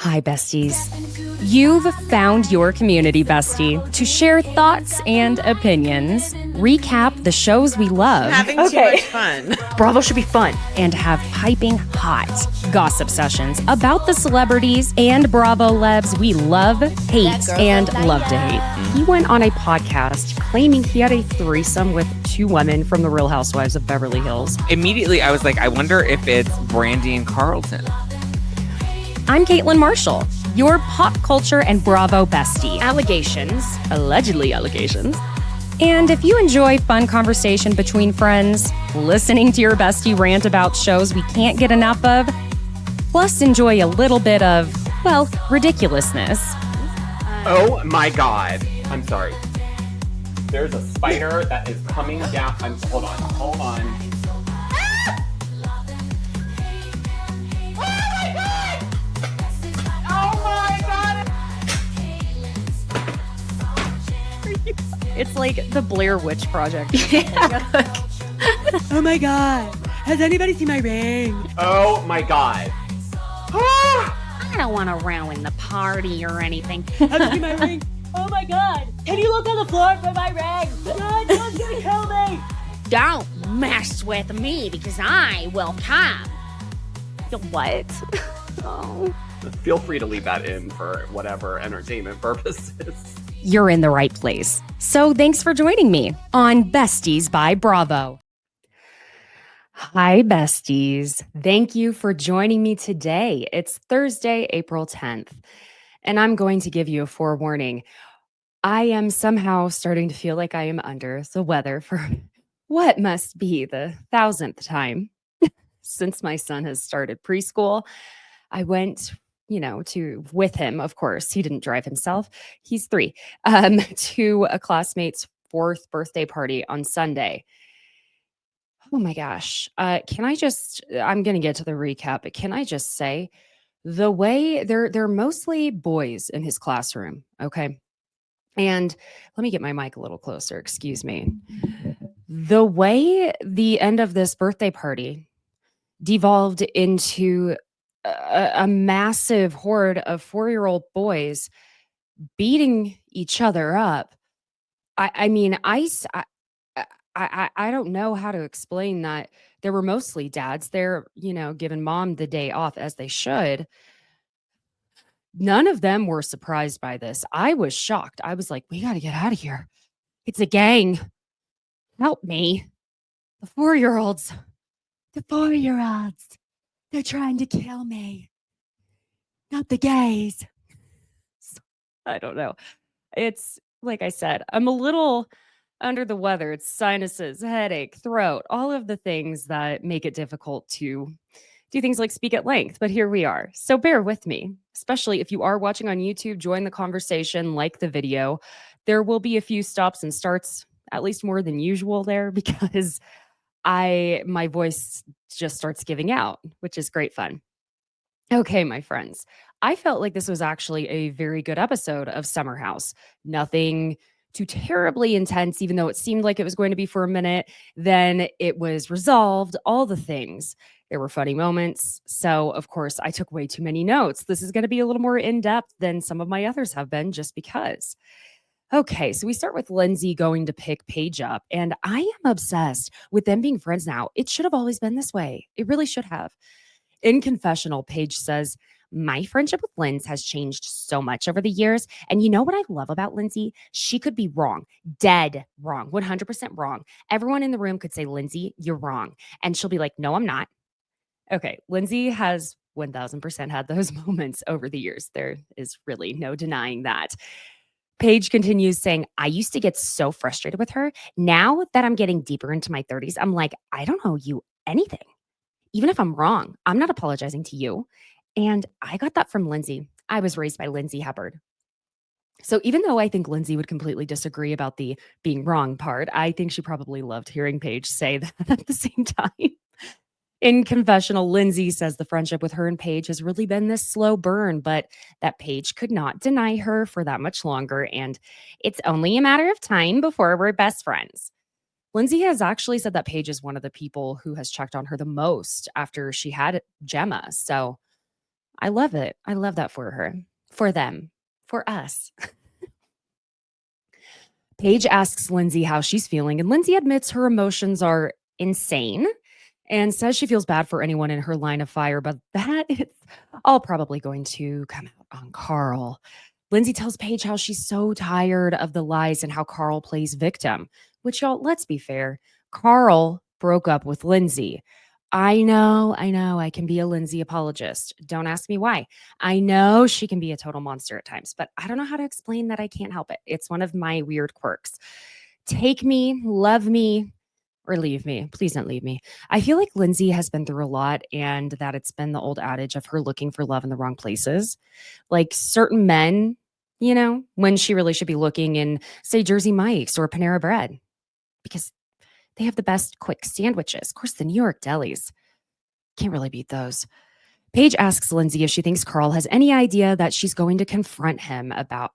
Hi, besties. You've found your community bestie to share thoughts and opinions, recap the shows we love, Having too much fun. Bravo should be fun, and have piping hot gossip sessions about the celebrities and Bravo lebs we love, hate, and love to hate. He went on a podcast claiming he had a threesome with two women from the Real Housewives of Beverly Hills. Immediately, I was like, I wonder if it's Brandy and Carlton. I'm Caitlin Marshall, your pop culture and Bravo bestie. Allegedly allegations. And if you enjoy fun conversation between friends, listening to your bestie rant about shows we can't get enough of, plus enjoy a little bit of, well, ridiculousness. Oh my God. I'm sorry. There's a spider that is coming down. Hold on. It's like the Blair Witch Project. Oh my God. Has anybody seen my ring? Oh my God. I don't want to ruin the party or anything. Have you seen my ring? Oh my God. Can you look on the floor for my ring? God, someone's gonna kill me. Don't mess with me because I will come. What? Oh. Feel free to leave that in for whatever entertainment purposes. You're in the right place. So thanks for joining me on Besties by Bravo. Hi, besties. Thank you for joining me today. It's Thursday, April 10th, and I'm going to give you a forewarning. I am somehow starting to feel like I am under the weather for what must be the 1,000th time since my son has started preschool. I went with him, of course. He didn't drive himself. He's 3, to a classmate's 4th birthday party on Sunday. Oh my gosh. I'm going to get to the recap, but can I just say the way they're mostly boys in his classroom. Okay. And let me get my mic a little closer. Excuse me. The way the end of this birthday party devolved into a massive horde of 4-year-old boys beating each other up. I don't know how to explain that. There were mostly dads there, giving mom the day off as they should. None of them were surprised by this. I was shocked. I was like, we got to get out of here. It's a gang. Help me. The 4-year-olds. They're trying to kill me. Not the gays. I don't know. It's like I said, I'm a little under the weather. It's sinuses, headache, throat, all of the things that make it difficult to do things like speak at length. But here we are. So bear with me, especially if you are watching on YouTube, join the conversation, like the video. There will be a few stops and starts, at least more than usual there, because my voice just starts giving out, which is great fun. Okay, my friends, I felt like this was actually a very good episode of Summer House. Nothing too terribly intense, even though it seemed like it was going to be for a minute. Then it was resolved, all the things. There were funny moments. So, of course, I took way too many notes. This is going to be a little more in-depth than some of my others have been just because. Okay, so we start with Lindsay going to pick Paige up, and I am obsessed with them being friends now. It should have always been this way. It really should have. In confessional, Paige says, my friendship with Lindsay has changed so much over the years. And you know what I love about Lindsay? She could be wrong, dead wrong, 100% wrong. Everyone in the room could say, Lindsay, you're wrong. And she'll be like, no, I'm not. Okay, Lindsay has 1,000% had those moments over the years. There is really no denying that. Paige continues saying, I used to get so frustrated with her. Now that I'm getting deeper into my 30s, I'm like, I don't owe you anything. Even if I'm wrong, I'm not apologizing to you. And I got that from Lindsay. I was raised by Lindsay Hubbard. So even though I think Lindsay would completely disagree about the being wrong part, I think she probably loved hearing Paige say that at the same time. In confessional, Lindsay says the friendship with her and Paige has really been this slow burn, but that Paige could not deny her for that much longer. And it's only a matter of time before we're best friends. Lindsay has actually said that Paige is one of the people who has checked on her the most after she had Gemma. So I love it. I love that for her, for them, for us. Paige asks Lindsay how she's feeling, and Lindsay admits her emotions are insane and says she feels bad for anyone in her line of fire, but that is all probably going to come out on Carl. Lindsay tells Paige how she's so tired of the lies and how Carl plays victim, which, y'all, let's be fair. Carl broke up with Lindsay. I know, I can be a Lindsay apologist. Don't ask me why. I know she can be a total monster at times, but I don't know how to explain that I can't help it. It's one of my weird quirks. Take me, love me, or leave me. Please don't leave me. I feel like Lindsay has been through a lot and that it's been the old adage of her looking for love in the wrong places. Like certain men, when she really should be looking in, say, Jersey Mike's or Panera Bread, because they have the best quick sandwiches. Of course, the New York delis. Can't really beat those. Paige asks Lindsay if she thinks Carl has any idea that she's going to confront him about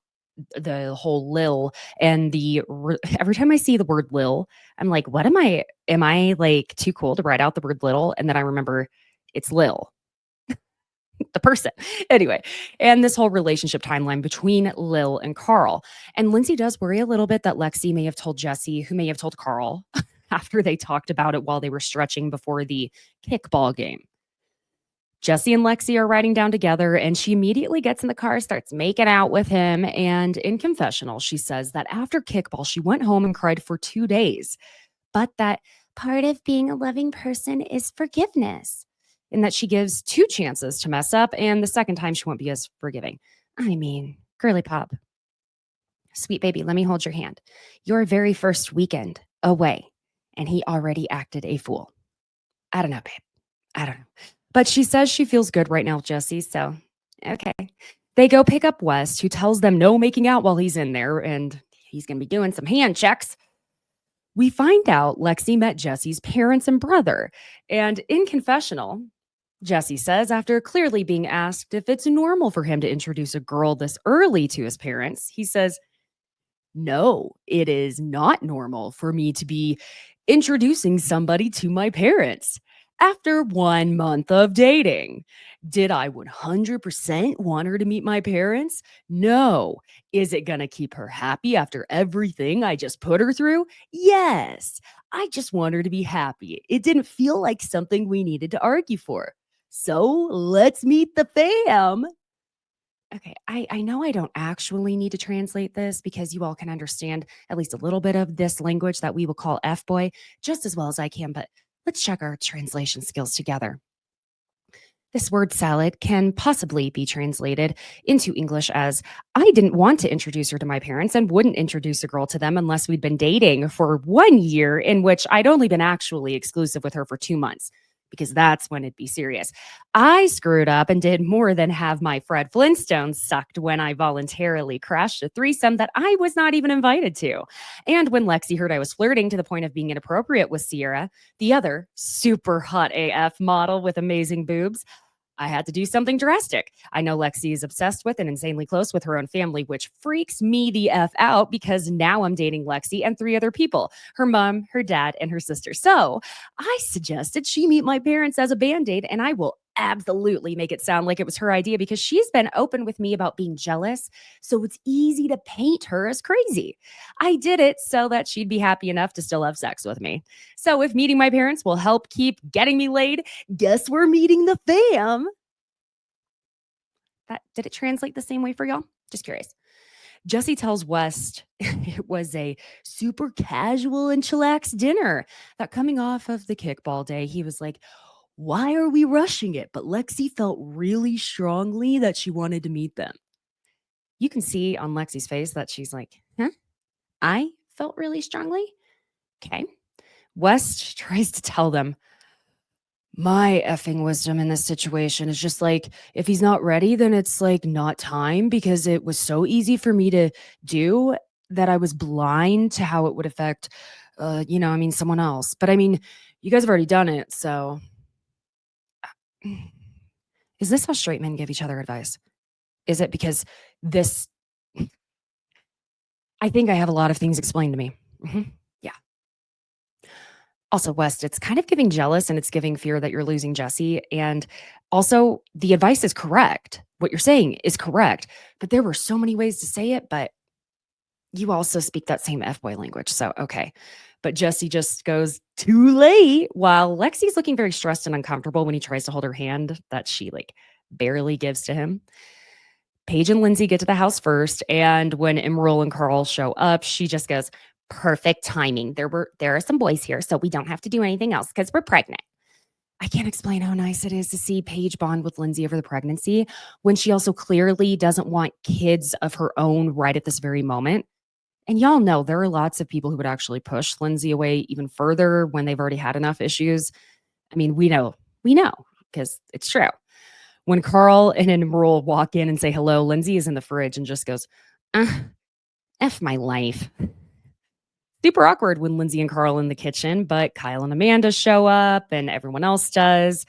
the whole Lil and every time I see the word Lil, I'm like, what am I like too cool to write out the word little? And then I remember it's Lil, the person. Anyway, and this whole relationship timeline between Lil and Carl. And Lindsay does worry a little bit that Lexi may have told Jesse, who may have told Carl after they talked about it while they were stretching before the kickball game. Jesse and Lexi are riding down together, and she immediately gets in the car, starts making out with him. And in confessional, she says that after kickball, she went home and cried for 2 days, but that part of being a loving person is forgiveness, and that she gives 2 chances to mess up, and the second time she won't be as forgiving. I mean, girly pop. Sweet baby, let me hold your hand. Your very first weekend away, and he already acted a fool. I don't know, babe. I don't know. But she says she feels good right now, Jesse, so okay. They go pick up West, who tells them no making out while he's in there, and he's going to be doing some hand checks. We find out Lexi met Jesse's parents and brother, and in confessional, Jesse says, after clearly being asked if it's normal for him to introduce a girl this early to his parents, he says, no, it is not normal for me to be introducing somebody to my parents. After 1 month of dating, did I 100% want her to meet my parents? No. Is it going to keep her happy after everything I just put her through? Yes. I just want her to be happy. It didn't feel like something we needed to argue for. So let's meet the fam. Okay, I know I don't actually need to translate this because you all can understand at least a little bit of this language that we will call F-boy just as well as I can, but let's check our translation skills together. This word salad can possibly be translated into English as, I didn't want to introduce her to my parents and wouldn't introduce a girl to them unless we'd been dating for 1 year, in which I'd only been actually exclusive with her for 2 months, because that's when it'd be serious. I screwed up and did more than have my Fred Flintstone sucked when I voluntarily crashed a threesome that I was not even invited to. And when Lexi heard I was flirting to the point of being inappropriate with Sierra, the other super hot AF model with amazing boobs, I had to do something drastic. I know Lexi is obsessed with and insanely close with her own family, which freaks me the F out because now I'm dating Lexi and 3 other people, her mom, her dad, and her sister. So I suggested she meet my parents as a Band-Aid, and I will absolutely make it sound like it was her idea because she's been open with me about being jealous. So it's easy to paint her as crazy. I did it so that she'd be happy enough to still have sex with me. So if meeting my parents will help keep getting me laid, guess we're meeting the fam. Did it translate the same way for y'all? Just curious. Jesse tells West it was a super casual and chillaxed dinner, that coming off of the kickball day, he was like, why are we rushing it? But Lexi felt really strongly that she wanted to meet them. You can see on Lexi's face that she's like, huh? I felt really strongly? Okay. West tries to tell them, my effing wisdom in this situation is just like, if he's not ready, then it's like not time, because it was so easy for me to do that I was blind to how it would affect, someone else. But I mean, you guys have already done it. So is this how straight men give each other advice? Is it because this, I think I have a lot of things explained to me. Yeah. Also, West, it's kind of giving jealous and it's giving fear that you're losing Jesse. And also, the advice is correct. What you're saying is correct. But there were so many ways to say it, but you also speak that same F-boy language. So, okay. But Jesse just goes too late while Lexi's looking very stressed and uncomfortable when he tries to hold her hand that she like barely gives to him. Paige and Lindsay get to the house first. And when Emerald and Carl show up, she just goes, perfect timing. There are some boys here, so we don't have to do anything else because we're pregnant. I can't explain how nice it is to see Paige bond with Lindsay over the pregnancy when she also clearly doesn't want kids of her own right at this very moment. And y'all know there are lots of people who would actually push Lindsay away even further when they've already had enough issues. I mean, we know, because it's true. When Carl and Emerald walk in and say hello, Lindsay is in the fridge and just goes, F my life. Super awkward when Lindsay and Carl in the kitchen, but Kyle and Amanda show up and everyone else does.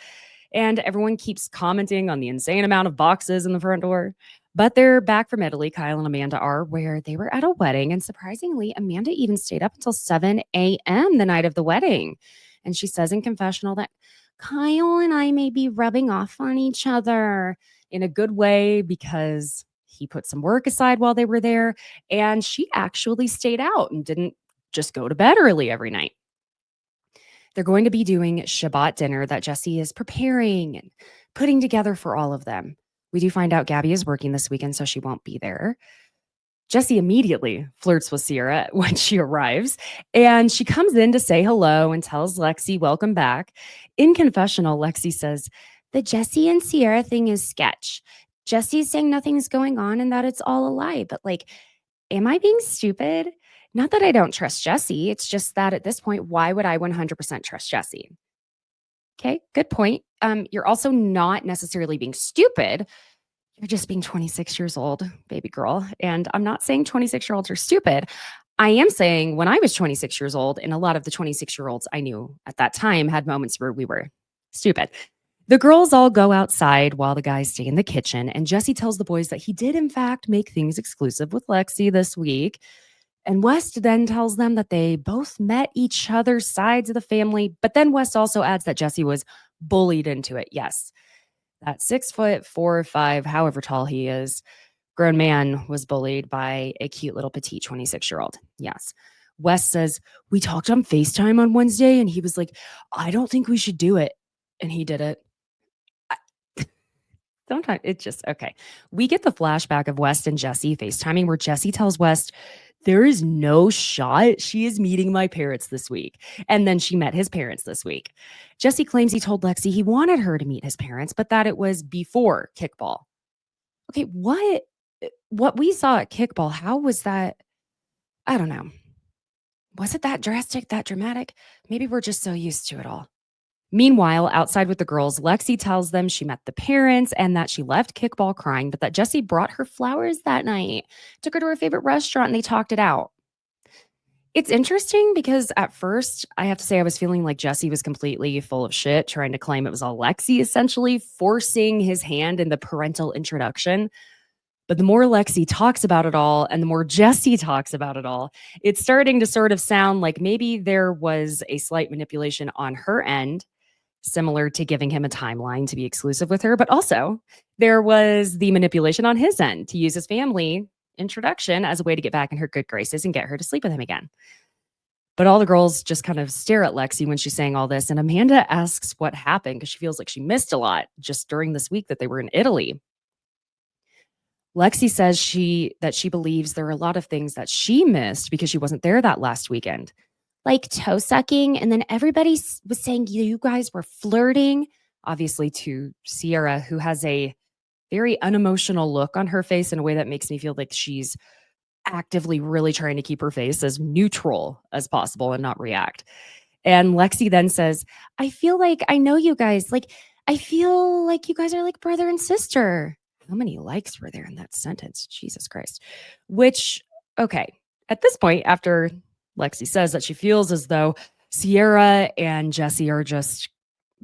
And everyone keeps commenting on the insane amount of boxes in the front door. But they're back from Italy, Kyle and Amanda are, where they were at a wedding. And surprisingly, Amanda even stayed up until 7 a.m. the night of the wedding. And she says in confessional that Kyle and I may be rubbing off on each other in a good way because he put some work aside while they were there. And she actually stayed out and didn't just go to bed early every night. They're going to be doing Shabbat dinner that Jesse is preparing and putting together for all of them. We do find out Gabby is working this weekend, so she won't be there. Jesse immediately flirts with Sierra when she arrives, and she comes in to say hello and tells Lexi, welcome back. In confessional, Lexi says, the Jesse and Sierra thing is sketch. Jesse's saying nothing's going on and that it's all a lie, but like, am I being stupid? Not that I don't trust Jesse. It's just that at this point, why would I 100% trust Jesse? Okay, good point. You're also not necessarily being stupid. You're just being 26 years old, baby girl. And I'm not saying 26-year-olds are stupid. I am saying when I was 26 years old, and a lot of the 26-year-olds I knew at that time had moments where we were stupid. The girls all go outside while the guys stay in the kitchen. And Jesse tells the boys that he did, in fact, make things exclusive with Lexi this week. And West then tells them that they both met each other's sides of the family. But then West also adds that Jesse was bullied into it. Yes, that 6'4" or 5", however tall he is, grown man was bullied by a cute little petite 26-year-old. Yes. West says, we talked on FaceTime on Wednesday and he was like, I don't think we should do it. And he did it. Sometimes it's just, okay. We get the flashback of West and Jesse FaceTiming where Jesse tells West, there is no shot she is meeting my parents this week. And then she met his parents this week. Jesse claims he told Lexi he wanted her to meet his parents, but that it was before kickball. Okay, what we saw at kickball, how was that? I don't know. Was it that drastic, that dramatic? Maybe we're just so used to it all. Meanwhile, outside with the girls, Lexi tells them she met the parents and that she left kickball crying, but that Jesse brought her flowers that night, took her to her favorite restaurant, and they talked it out. It's interesting because at first, I have to say I was feeling like Jesse was completely full of shit, trying to claim it was all Lexi, essentially forcing his hand in the parental introduction. But the more Lexi talks about it all and the more Jesse talks about it all, it's starting to sort of sound like maybe there was a slight manipulation on her end, similar to giving him a timeline to be exclusive with her. But also, there was the manipulation on his end to use his family introduction as a way to get back in her good graces and get her to sleep with him again. But all the girls just kind of stare at Lexi when she's saying all this. And Amanda asks what happened because she feels like she missed a lot just during this week that they were in Italy. Lexi says that she believes there are a lot of things that she missed because she wasn't there that last weekend. Like toe sucking. And then everybody was saying you guys were flirting, obviously to Sierra, who has a very unemotional look on her face in a way that makes me feel like she's actively really trying to keep her face as neutral as possible and not react. And Lexi then says, I feel like I know you guys. Like, I feel like you guys are like brother and sister. How many likes were there in that sentence? Jesus Christ. Which, okay, at this point, after Lexi says that she feels as though Sierra and Jesse are just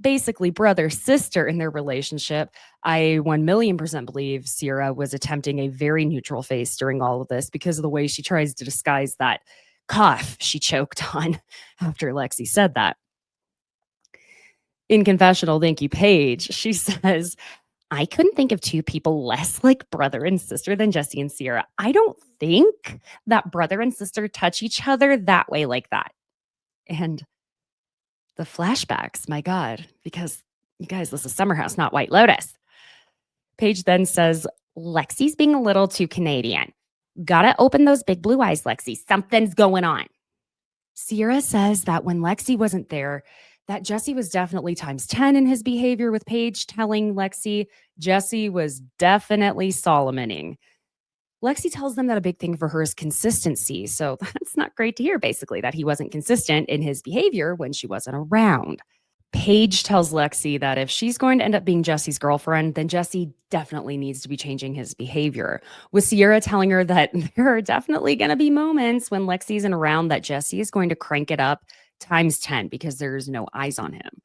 basically brother-sister in their relationship, I 1,000,000% believe Sierra was attempting a very neutral face during all of this because of the way she tries to disguise that cough she choked on after Lexi said that. In confessional, thank you, Paige. She says, I couldn't think of two people less like brother and sister than Jesse and Sierra. I don't think that brother and sister touch each other that way like that. And the flashbacks, my God, because you guys, this is Summer House, not White Lotus. Paige then says, Lexi's being a little too Canadian. Gotta open those big blue eyes, Lexi. Something's going on. Sierra says that when Lexi wasn't there, that Jesse was definitely times 10 in his behavior with Paige, telling Lexi Jesse was definitely Solomoning. Lexi tells them that a big thing for her is consistency. So that's not great to hear, basically, that he wasn't consistent in his behavior when she wasn't around. Paige tells Lexi that if she's going to end up being Jesse's girlfriend, then Jesse definitely needs to be changing his behavior. With Sierra telling her that there are definitely going to be moments when Lexi isn't around that Jesse is going to crank it up times 10 because there's no eyes on him.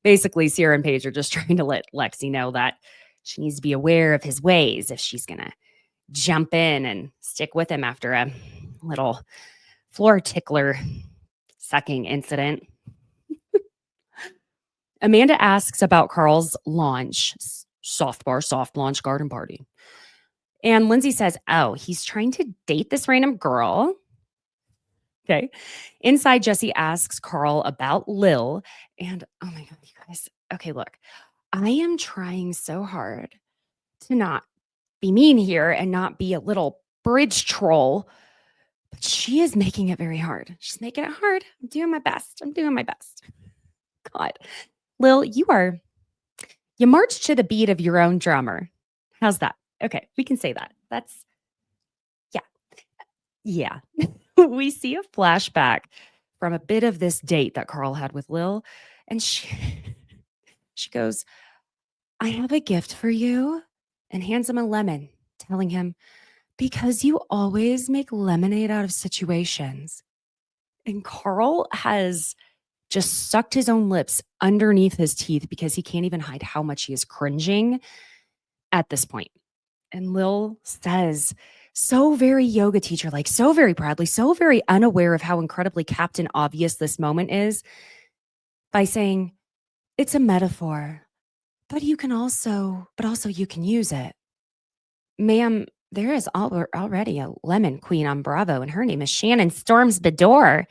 Basically, Sierra and Paige are just trying to let Lexi know that she needs to be aware of his ways if she's going to jump in and stick with him after a little floor tickler sucking incident. Amanda asks about Carl's launch, soft launch garden party. And Lindsay says, oh, he's trying to date this random girl. Okay. Inside, Jesse asks Carl about Lil. And oh my God, you guys. Okay, look, I am trying so hard to not be mean here and not be a little bridge troll, but she is making it very hard. She's making it hard. I'm doing my best. God. Lil, you march to the beat of your own drummer. How's that? Okay, we can say that. That's, yeah. We see a flashback from a bit of this date that Carl had with Lil. And she goes, I have a gift for you, and hands him a lemon, telling him, because you always make lemonade out of situations. And Carl has just sucked his own lips underneath his teeth because he can't even hide how much he is cringing at this point. And Lil says, so very yoga teacher, like so very proudly, so very unaware of how incredibly Captain Obvious this moment is, by saying, it's a metaphor, but you can also you can use it. Ma'am, there is already a lemon queen on Bravo, and her name is Shannon Storms Bedore.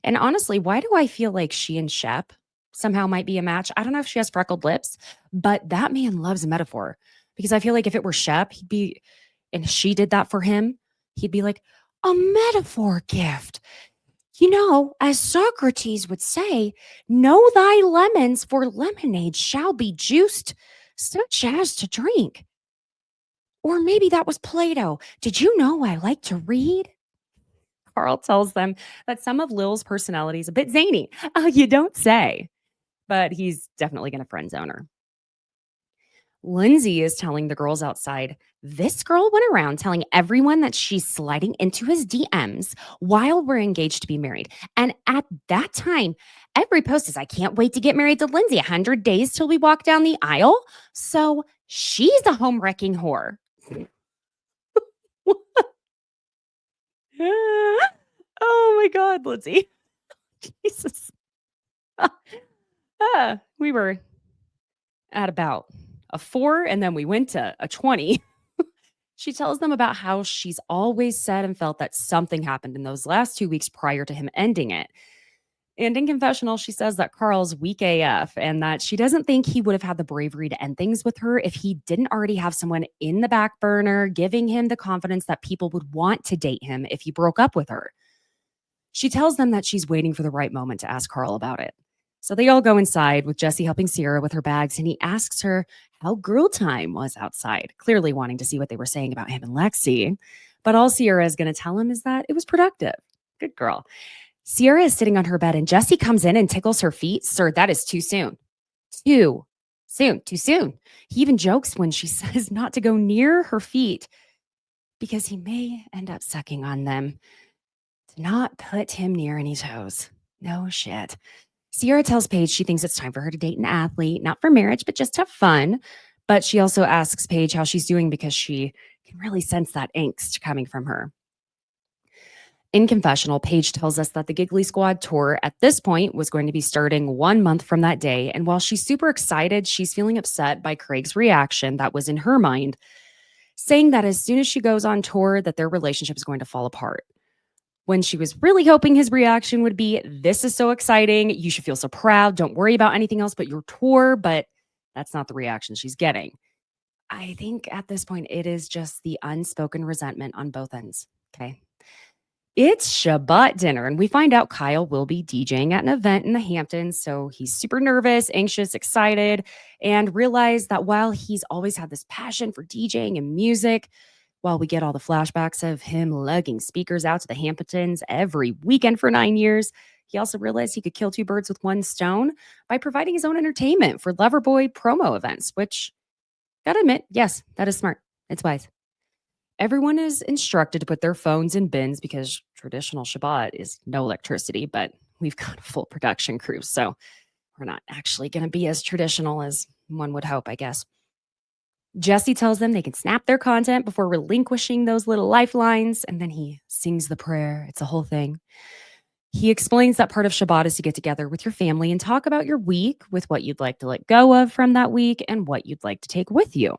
And honestly, why do I feel like she and Shep somehow might be a match? I don't know if she has freckled lips, but that man loves a metaphor, because I feel like if it were Shep, and she did that for him, he'd be like, a metaphor gift. You know, as Socrates would say, know thy lemons, for lemonade shall be juiced, such as to drink. Or maybe that was Plato. Did you know I like to read? Carl tells them that some of Lil's personality is a bit zany. Oh, you don't say. But he's definitely going to friend zone her. Lindsay is telling the girls outside, this girl went around telling everyone that she's sliding into his DMs while we're engaged to be married. And at that time, every post is, I can't wait to get married to Lindsay. 100 days till we walk down the aisle. So she's a home wrecking whore. Oh my God, Lindsay. Jesus. We were at about a 4 and then we went to a 20. She tells them about how she's always said and felt that something happened in those last 2 weeks prior to him ending it. And in confessional, she says that Carl's weak AF and that she doesn't think he would have had the bravery to end things with her if he didn't already have someone in the back burner giving him the confidence that people would want to date him if he broke up with her. She tells them that she's waiting for the right moment to ask Carl about it. So they all go inside with Jesse helping Sierra with her bags, and he asks her how girl time was outside, clearly wanting to see what they were saying about him and Lexi. But all Sierra is going to tell him is that it was productive. Good girl. Sierra is sitting on her bed, and Jesse comes in and tickles her feet. Sir, that is too soon. Too soon. He even jokes when she says not to go near her feet because he may end up sucking on them. To not put him near any toes. No shit. Sierra tells Paige she thinks it's time for her to date an athlete, not for marriage, but just have fun. But she also asks Paige how she's doing because she can really sense that angst coming from her. In confessional, Paige tells us that the Giggly Squad tour at this point was going to be starting 1 month from that day. And while she's super excited, she's feeling upset by Craig's reaction that was in her mind, saying that as soon as she goes on tour, that their relationship is going to fall apart. When she was really hoping his reaction would be, "This is so exciting. You should feel so proud. Don't worry about anything else but your tour." But that's not the reaction she's getting. I think at this point, it is just the unspoken resentment on both ends. Okay. It's Shabbat dinner, and we find out Kyle will be DJing at an event in the Hamptons. So he's super nervous, anxious, excited, and realize that while he's always had this passion for DJing and music, while we get all the flashbacks of him lugging speakers out to the Hamptons every weekend for 9 years, he also realized he could kill two birds with one stone by providing his own entertainment for Loverboy promo events, which, gotta admit, yes, that is smart. It's wise. Everyone is instructed to put their phones in bins because traditional Shabbat is no electricity, but we've got a full production crew, so we're not actually going to be as traditional as one would hope, I guess. Jesse tells them they can snap their content before relinquishing those little lifelines, and then he sings the prayer. It's a whole thing. He explains that part of Shabbat is to get together with your family and talk about your week, with what you'd like to let go of from that week and what you'd like to take with you.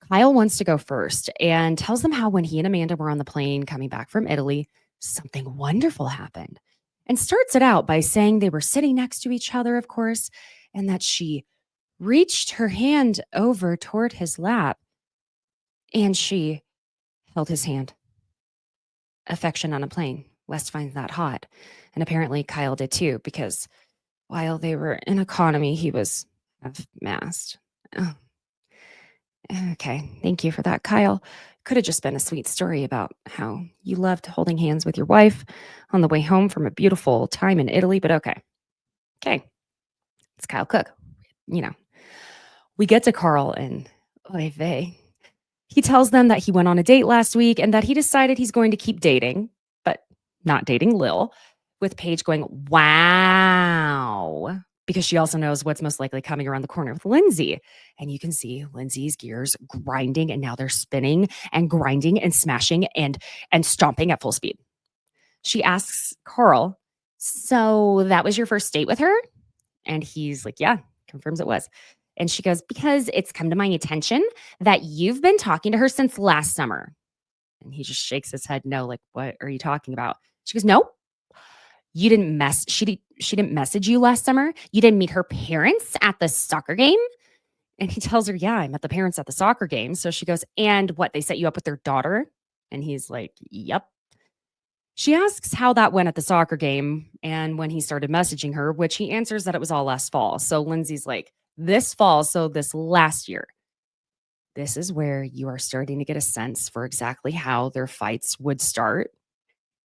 Kyle wants to go first and tells them how when he and Amanda were on the plane coming back from Italy, something wonderful happened, and starts it out by saying they were sitting next to each other, of course, and that she reached her hand over toward his lap and she held his hand. Affection on a plane. Wes finds that hot. And apparently Kyle did too, because while they were in economy, he was half-mast. Oh. Okay, thank you for that, Kyle. Could have just been a sweet story about how you loved holding hands with your wife on the way home from a beautiful time in Italy, but okay. Okay, it's Kyle Cook. You know, we get to Carl and oy vey. He tells them that he went on a date last week and that he decided he's going to keep dating, but not dating Lil, with Paige going, wow, because she also knows what's most likely coming around the corner with Lindsay. And you can see Lindsay's gears grinding, and now they're spinning and grinding and smashing and stomping at full speed. She asks Carl, so that was your first date with her? And he's like, yeah, confirms it was. And she goes, because it's come to my attention that you've been talking to her since last summer. And he just shakes his head, no, like, what are you talking about? She goes, no, you didn't she didn't message you last summer. You didn't meet her parents at the soccer game. And he tells her, yeah, I met the parents at the soccer game. So she goes, and what, they set you up with their daughter? And he's like, yep. She asks how that went at the soccer game and when he started messaging her, which he answers that it was all last fall. So Lindsay's like, this fall, so this last year. This is where you are starting to get a sense for exactly how their fights would start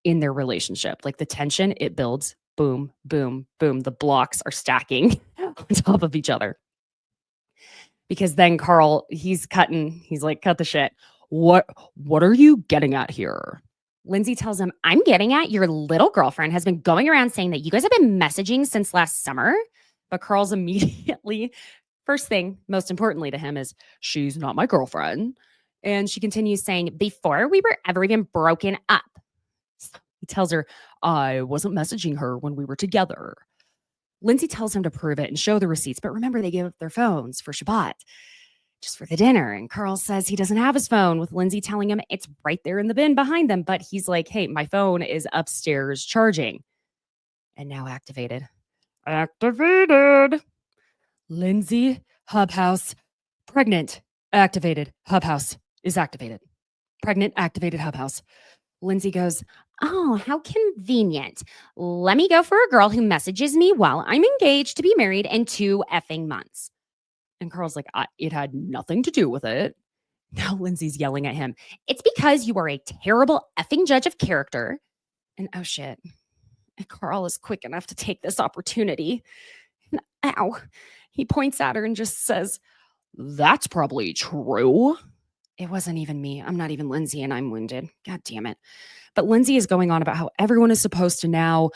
in their relationship. Like the tension, it builds, boom, boom, boom. The blocks are stacking on top of each other. Because then Carl, he's like, cut the shit. What are you getting at here? Lindsay tells him, I'm getting at your little girlfriend has been going around saying that you guys have been messaging since last summer. But Carl's immediately, first thing, most importantly to him is, she's not my girlfriend. And she continues saying, before we were ever even broken up. So he tells her, I wasn't messaging her when we were together. Lindsay tells him to prove it and show the receipts. But remember, they gave up their phones for Shabbat, just for the dinner. And Carl says he doesn't have his phone, with Lindsay telling him it's right there in the bin behind them. But he's like, hey, my phone is upstairs charging. And now activated. Activated. Lindsay, Hub House, pregnant, activated. Hub House is activated. Pregnant, activated. Hub House. Lindsay goes, oh, how convenient. Let me go for a girl who messages me while I'm engaged to be married in 2 effing months. And Carl's like, it had nothing to do with it. Now Lindsay's yelling at him. It's because you are a terrible effing judge of character. And oh shit. And Carl is quick enough to take this opportunity. And ow. He points at her and just says, that's probably true. It wasn't even me. I'm not even Lindsay, and I'm wounded. God damn it. But Lindsay is going on about how everyone is supposed to now,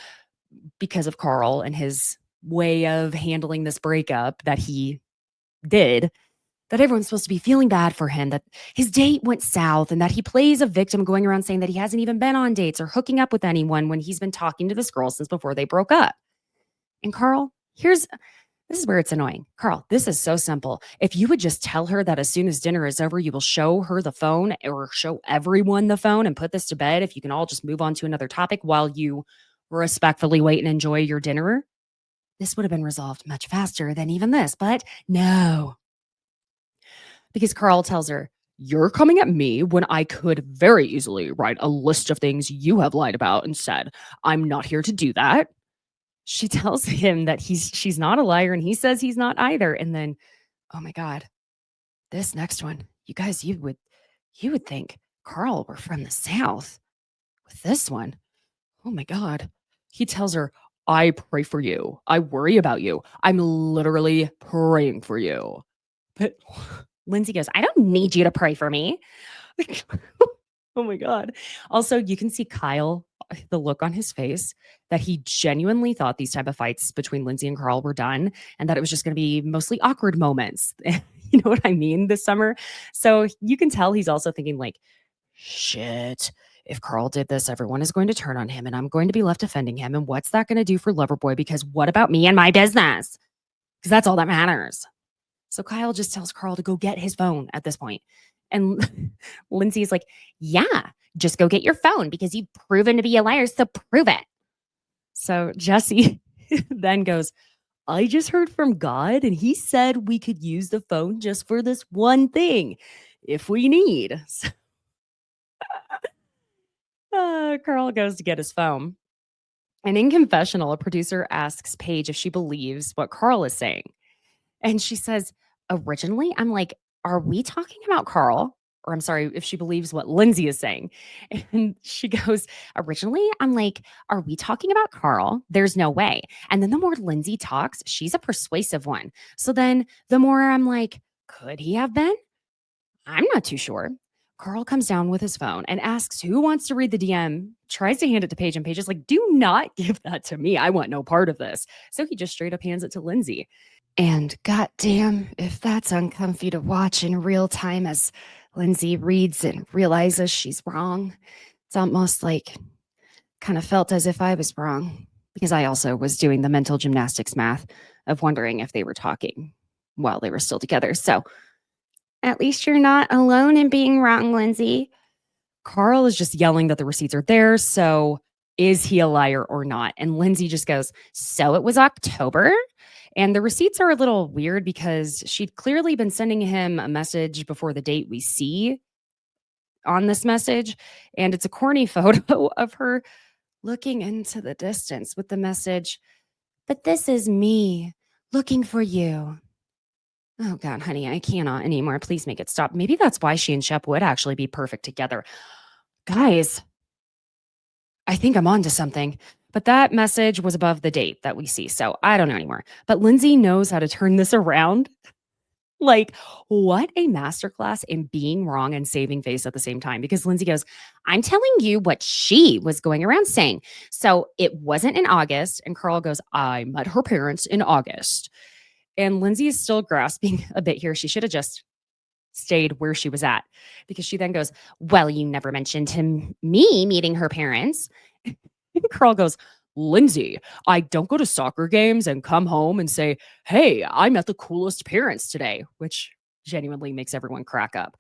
because of Carl and his way of handling this breakup that he did, that everyone's supposed to be feeling bad for him, that his date went south, and that he plays a victim going around saying that he hasn't even been on dates or hooking up with anyone when he's been talking to this girl since before they broke up. And Carl, this is where it's annoying. Carl, this is so simple. If you would just tell her that as soon as dinner is over, you will show her the phone or show everyone the phone and put this to bed, if you can all just move on to another topic while you respectfully wait and enjoy your dinner, this would have been resolved much faster than even this. But no. Because Carl tells her, you're coming at me when I could very easily write a list of things you have lied about and said. I'm not here to do that. She tells him that she's not a liar, and he says he's not either. And then, oh my God, this next one, you guys, you would think Carl were from the South. With this one, oh my God, he tells her, I pray for you. I worry about you. I'm literally praying for you. But Lindsay goes, I don't need you to pray for me. Oh my God. Also, you can see Kyle, the look on his face, that he genuinely thought these type of fights between Lindsay and Carl were done, and that it was just going to be mostly awkward moments. You know what I mean? This summer. So you can tell he's also thinking like, shit, if Carl did this, everyone is going to turn on him and I'm going to be left defending him. And what's that going to do for Loverboy? Because what about me and my business? Because that's all that matters. So Kyle just tells Carl to go get his phone at this point. And Lindsay's like, yeah, just go get your phone because you've proven to be a liar. So prove it. So Jesse then goes, I just heard from God and he said we could use the phone just for this one thing if we need. So, Carl goes to get his phone. And in confessional, a producer asks Paige if she believes what Carl is saying. And she says, originally, I'm like, are we talking about Carl? Or I'm sorry, if she believes what Lindsay is saying. And she goes, originally, I'm like, are we talking about Carl? There's no way. And then the more Lindsay talks, she's a persuasive one. So then the more I'm like, could he have been? I'm not too sure. Carl comes down with his phone and asks who wants to read the DM, tries to hand it to Paige, and Paige is like, do not give that to me. I want no part of this. So he just straight up hands it to Lindsay. And goddamn, if that's uncomfy to watch in real time as Lindsay reads and realizes she's wrong, it's almost like kind of felt as if I was wrong, because I also was doing the mental gymnastics math of wondering if they were talking while they were still together. So at least you're not alone in being wrong, Lindsay. Carl is just yelling that the receipts are there. So is he a liar or not? And Lindsay just goes, so it was October? And the receipts are a little weird because she'd clearly been sending him a message before the date we see on this message. And it's a corny photo of her looking into the distance with the message, but this is me looking for you. Oh God, honey, I cannot anymore. Please make it stop. Maybe that's why she and Shep would actually be perfect together. Guys, I think I'm onto something. But that message was above the date that we see. So I don't know anymore. But Lindsay knows how to turn this around. Like, what a masterclass in being wrong and saving face at the same time. Because Lindsay goes, I'm telling you what she was going around saying. So it wasn't in August. And Carl goes, I met her parents in August. And Lindsay is still grasping a bit here. She should have just stayed where she was at. Because she then goes, well, you never mentioned me meeting her parents. And Carl goes, Lindsay, I don't go to soccer games and come home and say, hey, I met the coolest parents today, which genuinely makes everyone crack up.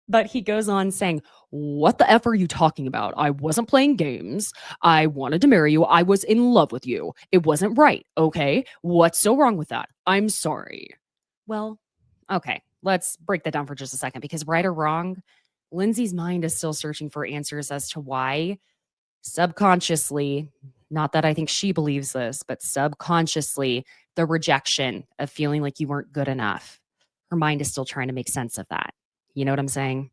But he goes on saying, what the F are you talking about? I wasn't playing games. I wanted to marry you. I was in love with you. It wasn't right. Okay. What's so wrong with that? I'm sorry. Well, okay. Let's break that down for just a second, because right or wrong, Lindsay's mind is still searching for answers as to why subconsciously, not that I think she believes this, but subconsciously, the rejection of feeling like you weren't good enough. Her mind is still trying to make sense of that. You know what I'm saying?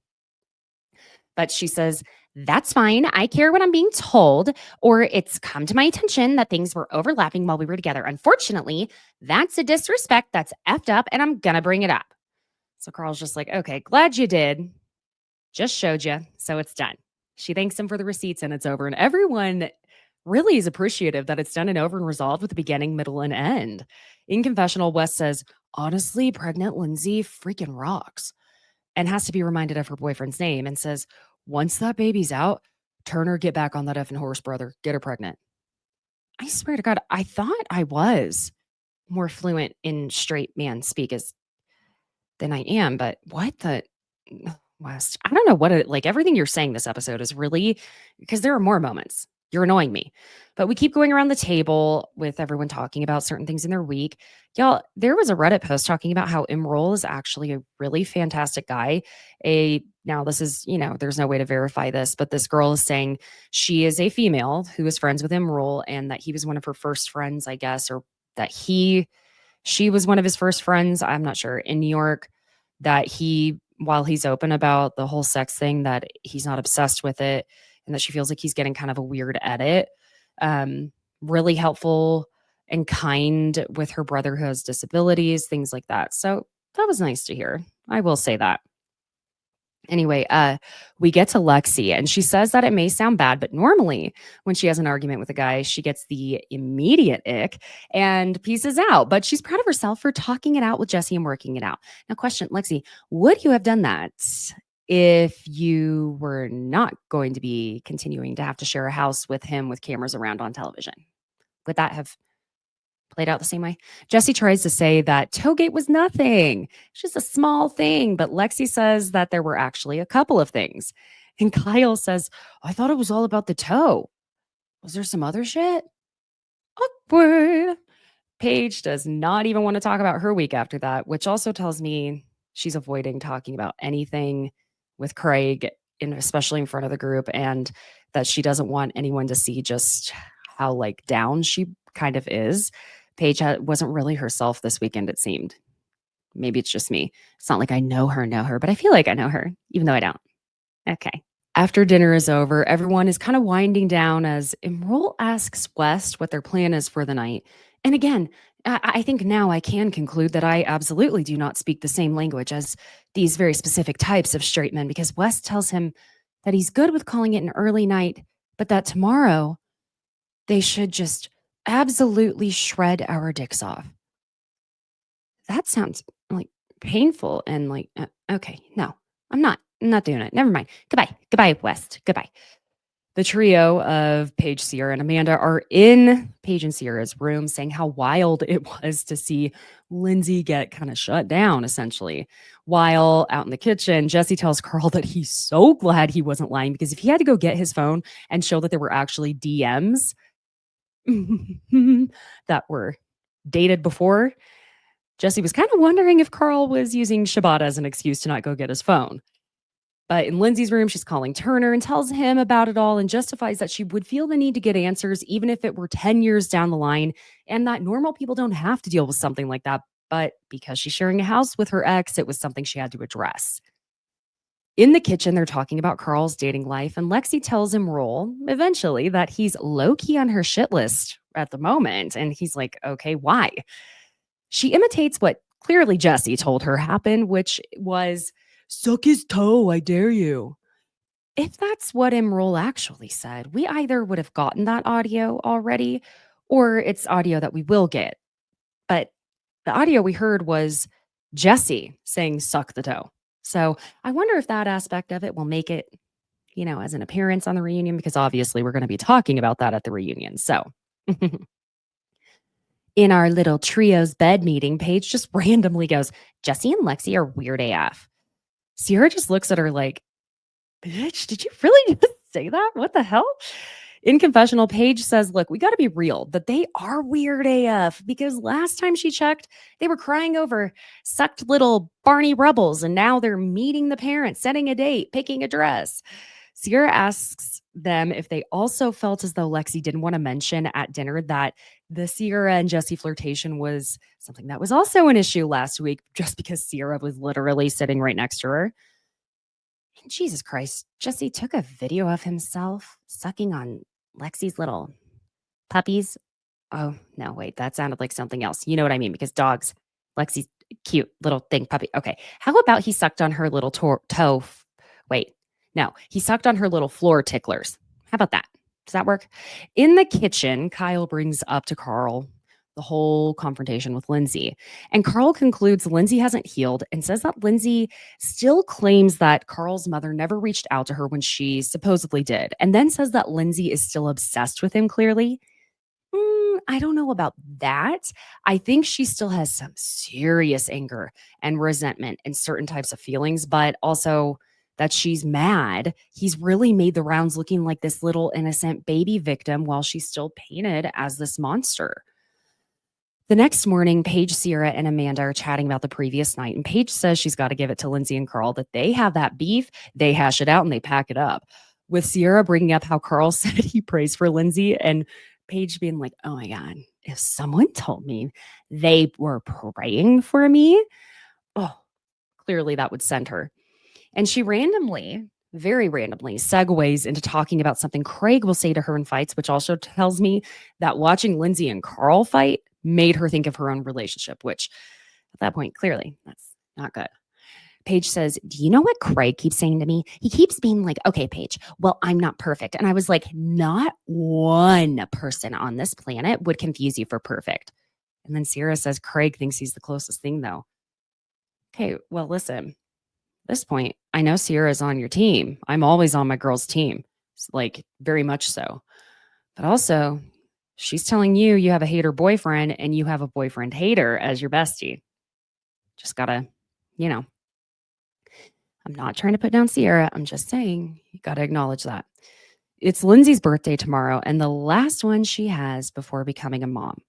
But she says, that's fine. I care what I'm being told, or it's come to my attention that things were overlapping while we were together. Unfortunately, that's a disrespect that's effed up, and I'm going to bring it up. So Carl's just like, okay, glad you did. Just showed you. So it's done. She thanks him for the receipts and it's over. And everyone really is appreciative that it's done and over and resolved with the beginning, middle, and end. In confessional, Wes says, honestly, pregnant Lindsay freaking rocks, and has to be reminded of her boyfriend's name and says, once that baby's out, Turner, get back on that effing horse, brother. Get her pregnant. I swear to God, I thought I was more fluent in straight man speak than I am, but what the West? I don't know what it like. Everything you're saying this episode is really because there are more moments. You're annoying me. But we keep going around the table with everyone talking about certain things in their week. Y'all, there was a Reddit post talking about how Imrol is actually a really fantastic guy. Now this is, there's no way to verify this, but this girl is saying she is a female who is friends with Imrol and that he was one of her first friends, I guess, or that she was one of his first friends, I'm not sure, in New York, that while he's open about the whole sex thing, that he's not obsessed with it and that she feels like he's getting kind of a weird edit. Really helpful and kind with her brother who has disabilities, things like that. So that was nice to hear. I will say that. Anyway, we get to Lexi and she says that it may sound bad, but normally when she has an argument with a guy, she gets the immediate ick and pieces out. But she's proud of herself for talking it out with Jesse and working it out. Now, question, Lexi, would you have done that if you were not going to be continuing to have to share a house with him with cameras around on television? Would that have played out the same way? Jesse tries to say that Toegate was nothing. It's just a small thing. But Lexi says that there were actually a couple of things. And Kyle says, I thought it was all about the toe. Was there some other shit? Awkward. Paige does not even want to talk about her week after that, which also tells me she's avoiding talking about anything with Craig, especially in front of the group, and that she doesn't want anyone to see just how down she kind of is. Paige wasn't really herself this weekend, it seemed. Maybe it's just me. It's not like I know her, but I feel like I know her, even though I don't. Okay. After dinner is over, everyone is kind of winding down as Imrol asks West what their plan is for the night. And again, I think now I can conclude that I absolutely do not speak the same language as these very specific types of straight men, because West tells him that he's good with calling it an early night, but that tomorrow they should just absolutely shred our dicks off. That sounds painful and okay, no, I'm not doing it. Never mind. Goodbye, West. Goodbye. The trio of Paige, Sierra, and Amanda are in Paige and Sierra's room saying how wild it was to see Lindsay get kind of shut down, essentially. While out in the kitchen, Jesse tells Carl that he's so glad he wasn't lying, because if he had to go get his phone and show that there were actually DMs that were dated before, Jesse was kind of wondering if Carl was using Shabbat as an excuse to not go get his phone. But in Lindsay's room, she's calling Turner and tells him about it all and justifies that she would feel the need to get answers even if it were 10 years down the line, and that normal people don't have to deal with something like that. But because she's sharing a house with her ex, it was something she had to address. In the kitchen, they're talking about Carl's dating life, and Lexi tells him eventually that he's low-key on her shit list at the moment. And he's like, okay, why? She imitates what clearly Jesse told her happened, which was, suck his toe, I dare you. If that's what Imrol actually said, we either would have gotten that audio already, or it's audio that we will get. But the audio we heard was Jesse saying, suck the toe. So I wonder if that aspect of it will make it, as an appearance on the reunion, because obviously we're going to be talking about that at the reunion. So in our little trio's bed meeting, Paige just randomly goes, Jesse and Lexi are weird AF. Sierra just looks at her like, bitch, did you really just say that? What the hell? In confessional, Paige says, look, we got to be real, that they are weird AF, because last time she checked, they were crying over sucked little Barney Rubbles, and now they're meeting the parents, setting a date, picking a dress. Sierra asks them if they also felt as though Lexi didn't want to mention at dinner that the Sierra and Jesse flirtation was something that was also an issue last week, just because Sierra was literally sitting right next to her. And Jesus Christ, Jesse took a video of himself sucking on Lexi's little puppies. Oh, no, wait, that sounded like something else. You know what I mean? Because dogs, Lexi's cute little thing puppy. Okay, how about he sucked on her little toe? Wait, no, he sucked on her little floor ticklers. How about that? Does that work? In the kitchen, Kyle brings up to Carl the whole confrontation with Lindsay. And Carl concludes Lindsay hasn't healed and says that Lindsay still claims that Carl's mother never reached out to her when she supposedly did, and then says that Lindsay is still obsessed with him clearly. I don't know about that. I think she still has some serious anger and resentment and certain types of feelings, but also that she's mad. He's really made the rounds looking like this little innocent baby victim while she's still painted as this monster. The next morning, Paige, Sierra, and Amanda are chatting about the previous night, and Paige says she's got to give it to Lindsay and Carl that they have that beef, they hash it out, and they pack it up. With Sierra bringing up how Carl said he prays for Lindsay, and Paige being like, oh my God, if someone told me they were praying for me, oh, clearly that would send her. And she randomly, very randomly, segues into talking about something Craig will say to her in fights, which also tells me that watching Lindsay and Carl fight made her think of her own relationship, which at that point, clearly, that's not good. Paige says, do you know what Craig keeps saying to me? He keeps being like, okay, Paige, well, I'm not perfect. And I was like, not one person on this planet would confuse you for perfect. And then Sierra says, Craig thinks he's the closest thing, though. Okay, well, listen, at this point, I know Sierra's on your team. I'm always on my girl's team, like very much so. But also, she's telling you you have a hater boyfriend and you have a boyfriend hater as your bestie. Just gotta, I'm not trying to put down Sierra. I'm just saying you gotta acknowledge that. It's Lindsay's birthday tomorrow and the last one she has before becoming a mom.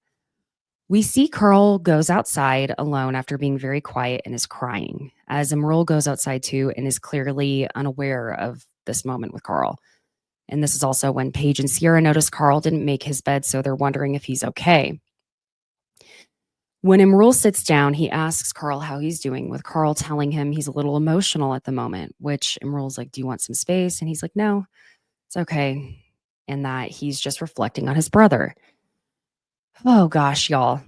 We see Carl goes outside alone after being very quiet and is crying, as Emerald goes outside too and is clearly unaware of this moment with Carl. And this is also when Paige and Sierra notice Carl didn't make his bed, so they're wondering if he's okay. When Emerald sits down, he asks Carl how he's doing, with Carl telling him he's a little emotional at the moment, which Emerald's like, do you want some space? And he's like, no, it's okay. And that he's just reflecting on his brother. Oh gosh, y'all,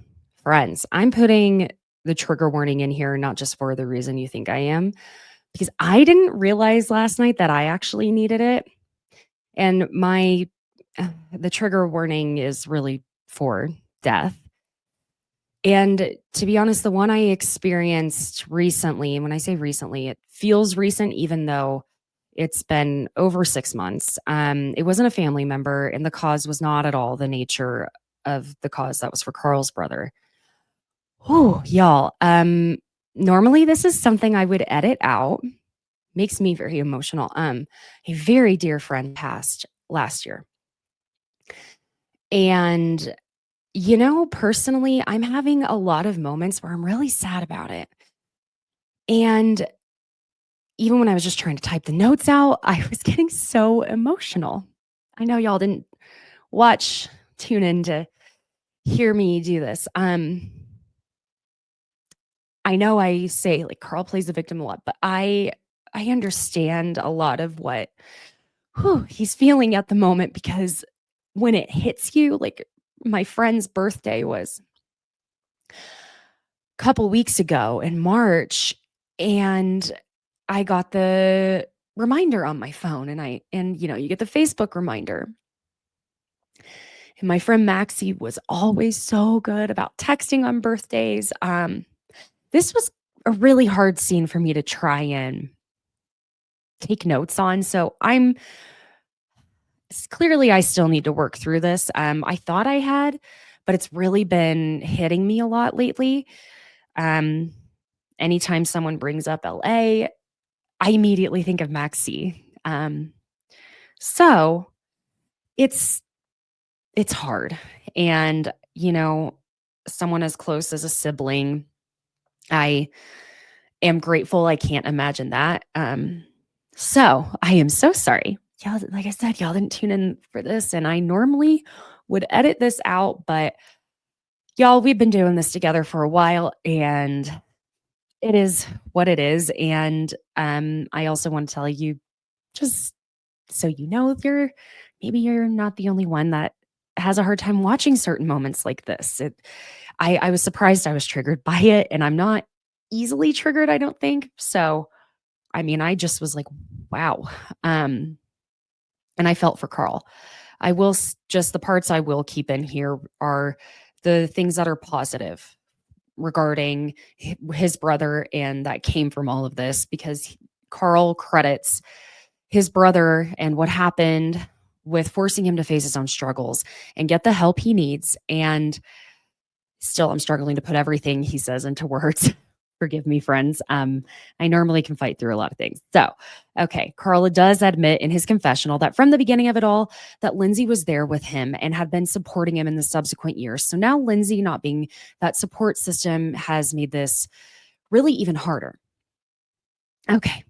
friends, I'm putting the trigger warning in here, not just for the reason you think I am, because I didn't realize last night that I actually needed it. And the trigger warning is really for death. And to be honest, the one I experienced recently, and when I say recently, it feels recent, even though it's been over 6 months. It wasn't a family member, and the cause was not at all the nature of the cause that was for Carl's brother. Oh, y'all. Normally this is something I would edit out. Makes me very emotional. A very dear friend passed last year. And personally, I'm having a lot of moments where I'm really sad about it. And even when I was just trying to type the notes out, I was getting so emotional. I know y'all didn't tune in to hear me do this. I know I say like Carl plays the victim a lot, but I understand a lot of what he's feeling at the moment, because when it hits you, like my friend's birthday was a couple weeks ago in March, and I got the reminder on my phone, and you get the Facebook reminder. And my friend Maxie was always so good about texting on birthdays. This was a really hard scene for me to try and take notes on. So clearly I still need to work through this. I thought I had, but it's really been hitting me a lot lately. Anytime someone brings up LA, I immediately think of Maxie. So it's hard. And, someone as close as a sibling, I am grateful. I can't imagine that. So I am so sorry. Y'all, like I said, y'all didn't tune in for this, and I normally would edit this out, but y'all, we've been doing this together for a while, and it is what it is. And I also want to tell you, just so you know, maybe you're not the only one that has a hard time watching certain moments like this. I was surprised I was triggered by it, and I'm not easily triggered, I don't think. So, I just was like, wow. And I felt for Carl. I will just the parts I will keep in here are the things that are positive regarding his brother and that came from all of this, because Carl credits his brother and what happened with forcing him to face his own struggles and get the help he needs. And still, I'm struggling to put everything he says into words. Forgive me, friends. I normally can fight through a lot of things. So, okay, Carla does admit in his confessional that from the beginning of it all, that Lindsay was there with him and had been supporting him in the subsequent years. So now Lindsay not being that support system has made this really even harder. Okay,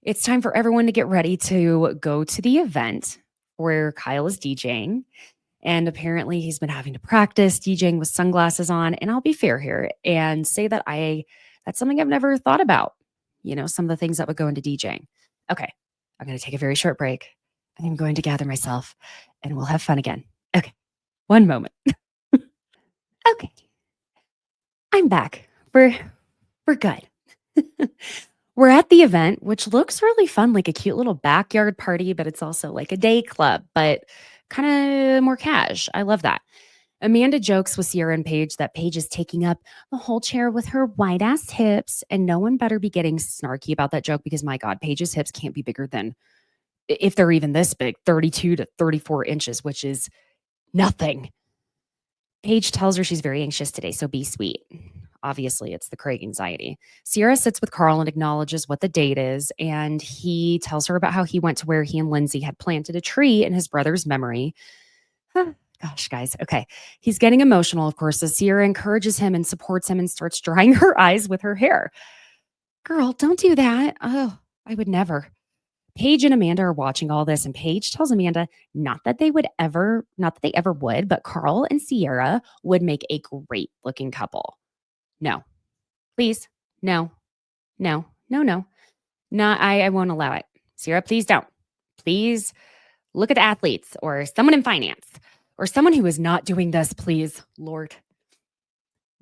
it's time for everyone to get ready to go to the event where Kyle is DJing. And apparently he's been having to practice DJing with sunglasses on. And I'll be fair here and say that that's something I've never thought about. Some of the things that would go into DJing. Okay, I'm going to take a very short break. I'm going to gather myself and we'll have fun again. Okay, one moment. Okay, I'm back. We're good. We're at the event, which looks really fun, like a cute little backyard party, but it's also like a day club, but kind of more cash. I love that. Amanda jokes with Sierra and Paige that Paige is taking up the whole chair with her white ass hips, and no one better be getting snarky about that joke because, my God, Paige's hips can't be bigger than, if they're even this big, 32 to 34 inches, which is nothing. Paige tells her she's very anxious today, so be sweet. Obviously, it's the Craig anxiety. Sierra sits with Carl and acknowledges what the date is, and he tells her about how he went to where he and Lindsay had planted a tree in his brother's memory. Gosh, guys. Okay. He's getting emotional, of course, as Sierra encourages him and supports him and starts drying her eyes with her hair. Girl, don't do that. Oh, I would never. Paige and Amanda are watching all this, and Paige tells Amanda not that they ever would, but Carl and Sierra would make a great looking couple. No, please. No. I won't allow it. Sierra, please don't. Please look at the athletes or someone in finance or someone who is not doing this, please, Lord.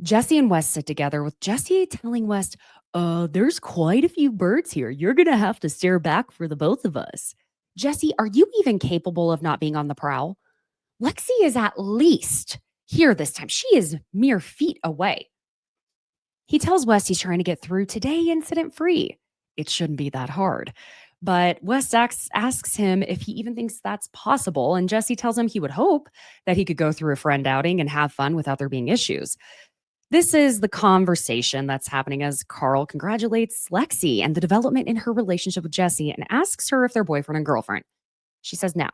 Jesse and Wes sit together with Jesse telling Wes, there's quite a few birds here. You're going to have to stare back for the both of us. Jesse, are you even capable of not being on the prowl? Lexi is at least here this time. She is mere feet away. He tells Wes he's trying to get through today incident-free. It shouldn't be that hard. But Wes asks him if he even thinks that's possible, and Jesse tells him he would hope that he could go through a friend outing and have fun without there being issues. This is the conversation that's happening as Carl congratulates Lexi and the development in her relationship with Jesse and asks her if they're boyfriend and girlfriend. She says no.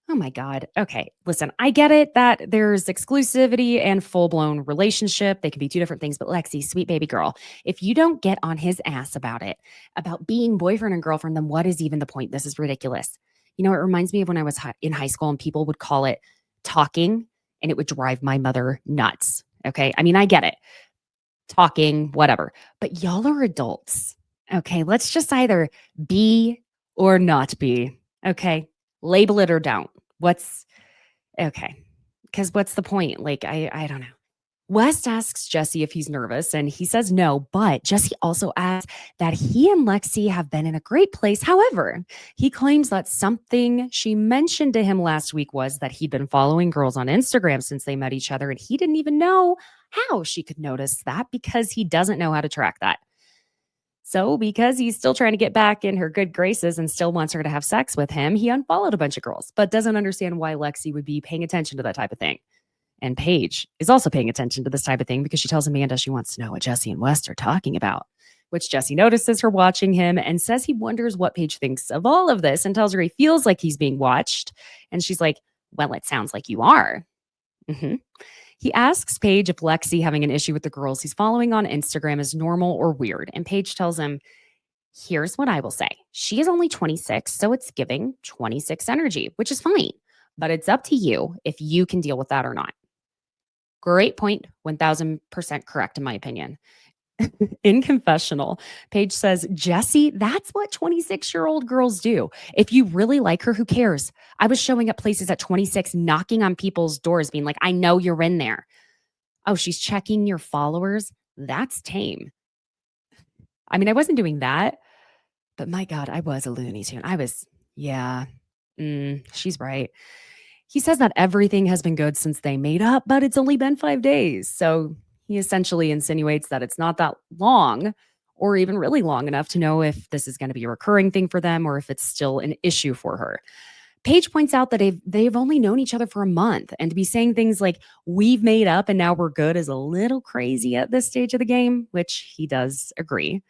Oh my God. Okay. Listen, I get it that there's exclusivity and full-blown relationship. They can be two different things, but Lexi, sweet baby girl, if you don't get on his ass about it, about being boyfriend and girlfriend, then what is even the point? This is ridiculous. It reminds me of when I was in high school and people would call it talking, and it would drive my mother nuts. Okay. I mean, I get it. Talking, whatever, but y'all are adults. Okay. Let's just either be or not be. Okay. Label it or don't. Okay. Because what's the point? Like, I don't know. West asks Jesse if he's nervous, and he says no, but Jesse also adds that he and Lexi have been in a great place. However, he claims that something she mentioned to him last week was that he'd been following girls on Instagram since they met each other, and he didn't even know how she could notice that because he doesn't know how to track that. So because he's still trying to get back in her good graces and still wants her to have sex with him, he unfollowed a bunch of girls, but doesn't understand why Lexi would be paying attention to that type of thing. And Paige is also paying attention to this type of thing because she tells Amanda she wants to know what Jesse and West are talking about, which Jesse notices her watching him and says he wonders what Paige thinks of all of this and tells her he feels like he's being watched. And she's like, well, it sounds like you are. Mm-hmm. He asks Paige if Lexi having an issue with the girls he's following on Instagram is normal or weird. And Paige tells him, here's what I will say. She is only 26, so it's giving 26 energy, which is fine. But it's up to you if you can deal with that or not. Great point. 1000% correct, in my opinion. In confessional, Paige says, Jesse, that's what 26-year-old girls do. If you really like her, who cares? I was showing up places at 26, knocking on people's doors, being like, I know you're in there. Oh, she's checking your followers? That's tame. I mean, I wasn't doing that, but my God, I was a Looney Tune. She's right. He says that everything has been good since they made up, but it's only been 5 days. So he essentially insinuates that it's not that long or even really long enough to know if this is going to be a recurring thing for them or if it's still an issue for her. Paige points out that they've only known each other for a month, and to be saying things like, we've made up and now we're good is a little crazy at this stage of the game, which he does agree.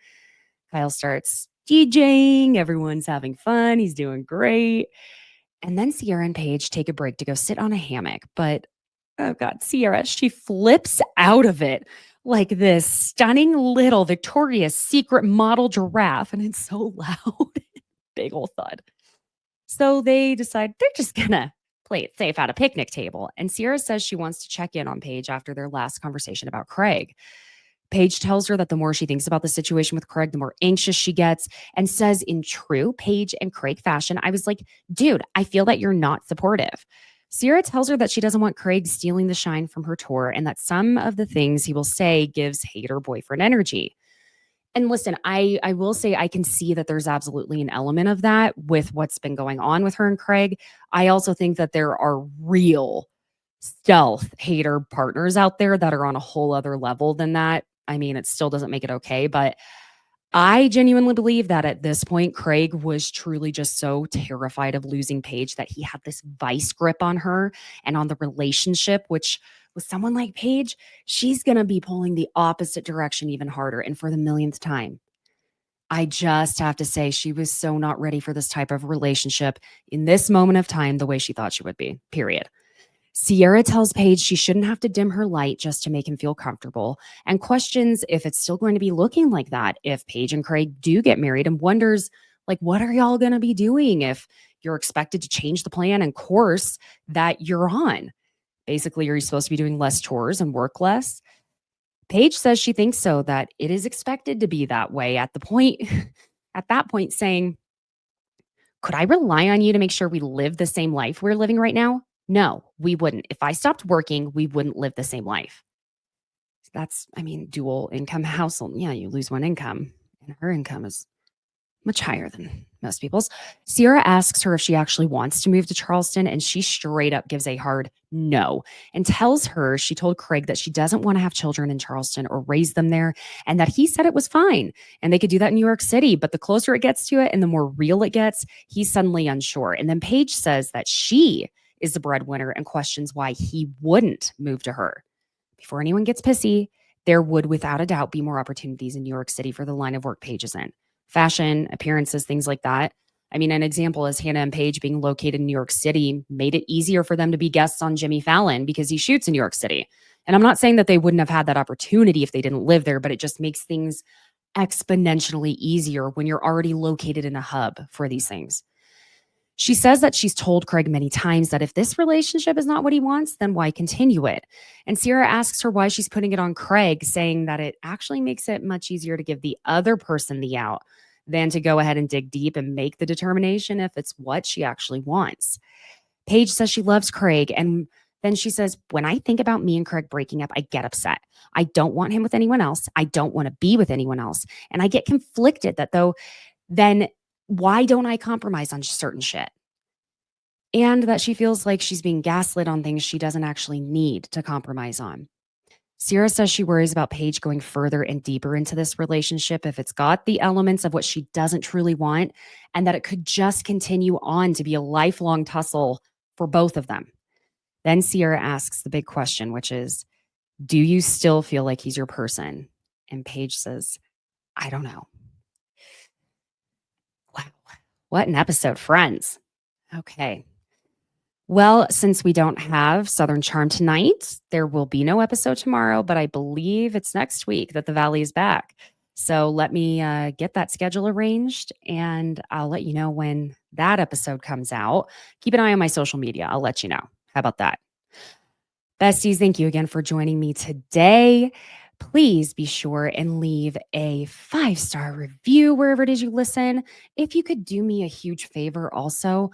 Kyle starts DJing, everyone's having fun, he's doing great. And then Sierra and Paige take a break to go sit on a hammock. But, oh God, Sierra, she flips out of it like this stunning little Victoria's Secret model giraffe. And it's so loud. Big old thud. So they decide they're just going to play it safe at a picnic table. And Sierra says she wants to check in on Paige after their last conversation about Craig. Paige tells her that the more she thinks about the situation with Craig, the more anxious she gets, and says in true Paige and Craig fashion, I was like, dude, I feel that you're not supportive. Sierra tells her that she doesn't want Craig stealing the shine from her tour and that some of the things he will say gives hater boyfriend energy. And listen, I will say I can see that there's absolutely an element of that with what's been going on with her and Craig. I also think that there are real stealth hater partners out there that are on a whole other level than that. I mean, it still doesn't make it okay, but I genuinely believe that at this point, Craig was truly just so terrified of losing Paige that he had this vice grip on her and on the relationship, which with someone like Paige, she's going to be pulling the opposite direction even harder. And for the millionth time, I just have to say she was so not ready for this type of relationship in this moment of time, the way she thought she would be, period. Sierra tells Paige she shouldn't have to dim her light just to make him feel comfortable and questions if it's still going to be looking like that if Paige and Craig do get married and wonders, like, what are y'all going to be doing if you're expected to change the plan and course that you're on? Basically, are you supposed to be doing less chores and work less? Paige says she thinks so, that it is expected to be that way at that point saying, could I rely on you to make sure we live the same life we're living right now? No, we wouldn't. If I stopped working, we wouldn't live the same life. That's, I mean, dual income household. Yeah, you lose one income, and her income is much higher than most people's. Sierra asks her if she actually wants to move to Charleston, and she straight up gives a hard no and tells her she told Craig that she doesn't want to have children in Charleston or raise them there, and that he said it was fine and they could do that in New York City. But the closer it gets to it and the more real it gets, he's suddenly unsure. And then Paige says that she is the breadwinner and questions why he wouldn't move to her. Before anyone gets pissy, there would without a doubt be more opportunities in New York City for the line of work Paige is in. Fashion, appearances, things like that. I mean, an example is Hannah and Paige being located in New York City made it easier for them to be guests on Jimmy Fallon because he shoots in New York City. And I'm not saying that they wouldn't have had that opportunity if they didn't live there, but it just makes things exponentially easier when you're already located in a hub for these things. She says that she's told Craig many times that if this relationship is not what he wants, then why continue it? And Sierra asks her why she's putting it on Craig, saying that it actually makes it much easier to give the other person the out than to go ahead and dig deep and make the determination if it's what she actually wants. Paige says she loves Craig, and then she says, when I think about me and Craig breaking up, I get upset. I don't want him with anyone else. I don't want to be with anyone else. And I get conflicted that then why don't I compromise on certain shit? And that she feels like she's being gaslit on things she doesn't actually need to compromise on. Sierra says she worries about Paige going further and deeper into this relationship if it's got the elements of what she doesn't truly want, and that it could just continue on to be a lifelong tussle for both of them. Then Sierra asks the big question, which is, do you still feel like he's your person? And Paige says, I don't know. Wow. What an episode, friends. Okay. Well, since we don't have Southern Charm tonight, there will be no episode tomorrow, but I believe it's next week that the Valley is back. So let me get that schedule arranged, and I'll let you know when that episode comes out. Keep an eye on my social media. I'll let you know. How about that? Besties, thank you again for joining me today. Please be sure and leave a 5-star review wherever it is you listen. If you could do me a huge favor also,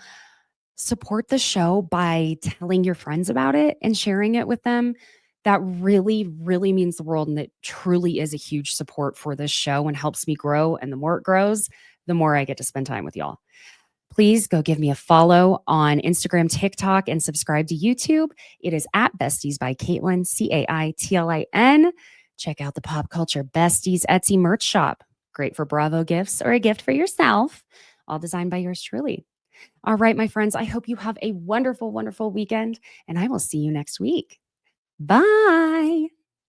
support the show by telling your friends about it and sharing it with them. That really, really means the world. And it truly is a huge support for this show and helps me grow. And the more it grows, the more I get to spend time with y'all. Please go give me a follow on Instagram, TikTok, and subscribe to YouTube. It is at Besties by Caitlin, Caitlin. Check out the Pop Culture Besties Etsy merch shop. Great for Bravo gifts or a gift for yourself. All designed by yours truly. All right, my friends, I hope you have a wonderful, wonderful weekend, and I will see you next week. Bye.